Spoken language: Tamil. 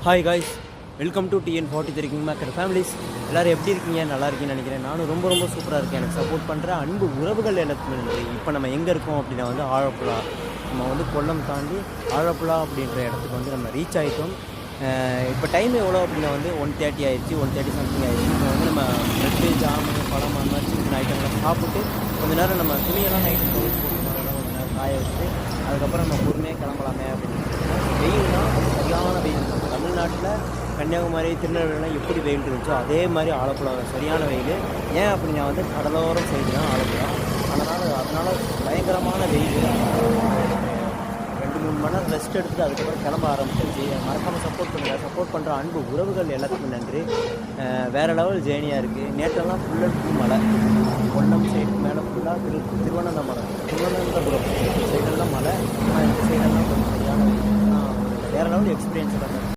Hi guys, welcome to TN43 king maker families. எல்லோரும் எப்படி இருக்கீங்க? நல்லா இருக்கீங்கன்னு நினைக்கிறேன். நானும் ரொம்ப ரொம்ப சூப்பராக இருக்கேன். எனக்கு சப்போர்ட் பண்ணுற அன்பு உறவுகள் எல்லாத்துக்குமே நன்றி. இப்போ நம்ம எங்கே இருக்கோம் அப்படின்னா ஆழப்புழா. நம்ம கொல்லம் தாண்டி ஆழப்புழா அப்படின்ற இடத்துக்கு நம்ம ரீச் ஆகிட்டோம். இப்போ டைம் எவ்வளோ அப்படின்னா 1:30 ஆயிடுச்சு, 1:30 சம்திங் ஆயிடுச்சு. இப்போ நம்ம ப்ரெட்டு, ஜாமு, பழம் அந்த மாதிரி சின்ன ஐட்டம்லாம் சாப்பிட்டு கொஞ்சம் நேரம் நம்ம துணியெல்லாம் நைட்டு துவைச்சு போட்டு அதெல்லாம் கொஞ்சம் நேரம் காய வச்சுட்டு அதுக்கப்புறம் நம்ம பொறுமையாக கிளம்பலாமே அப்படின்னு. வெயில்னா சரியான வெயில். தமிழ்நாட்டில் கன்னியாகுமரி, திருநெல்வேலிலாம் எப்படி வெயில் இருந்துச்சோ அதே மாதிரி ஆலப்புழா சரியான வெயில். ஏன் அப்படின்னா கடலோரம் சைடு தான் ஆலப்புழா. அதனால் பயங்கரமான வெயில். 2-3 மணி நேரம் ரெஸ்ட் எடுத்துட்டு அதுக்கப்புறம் கிளம்ப ஆரம்பிச்சிருச்சு. மறக்காமல் சப்போர்ட் பண்ணுங்கள். சப்போர்ட் பண்ணுற அன்பு உறவுகள் எல்லாத்துக்கும் நன்றி. வேறு லெவல் ஜேர்னியாக இருக்குது. நேற்றெல்லாம் ஃபுல் அண்ட் ஃபுல் மழை. கொல்லம் சைடு மேலே ஃபுல்லாக திருவனந்தபுரம் சைடெல்லாம் மழை. இந்த சைடெல்லாம் கொஞ்சம் சரியான வேறு லெவல் எக்ஸ்பீரியன்ஸ் பண்ணேன்.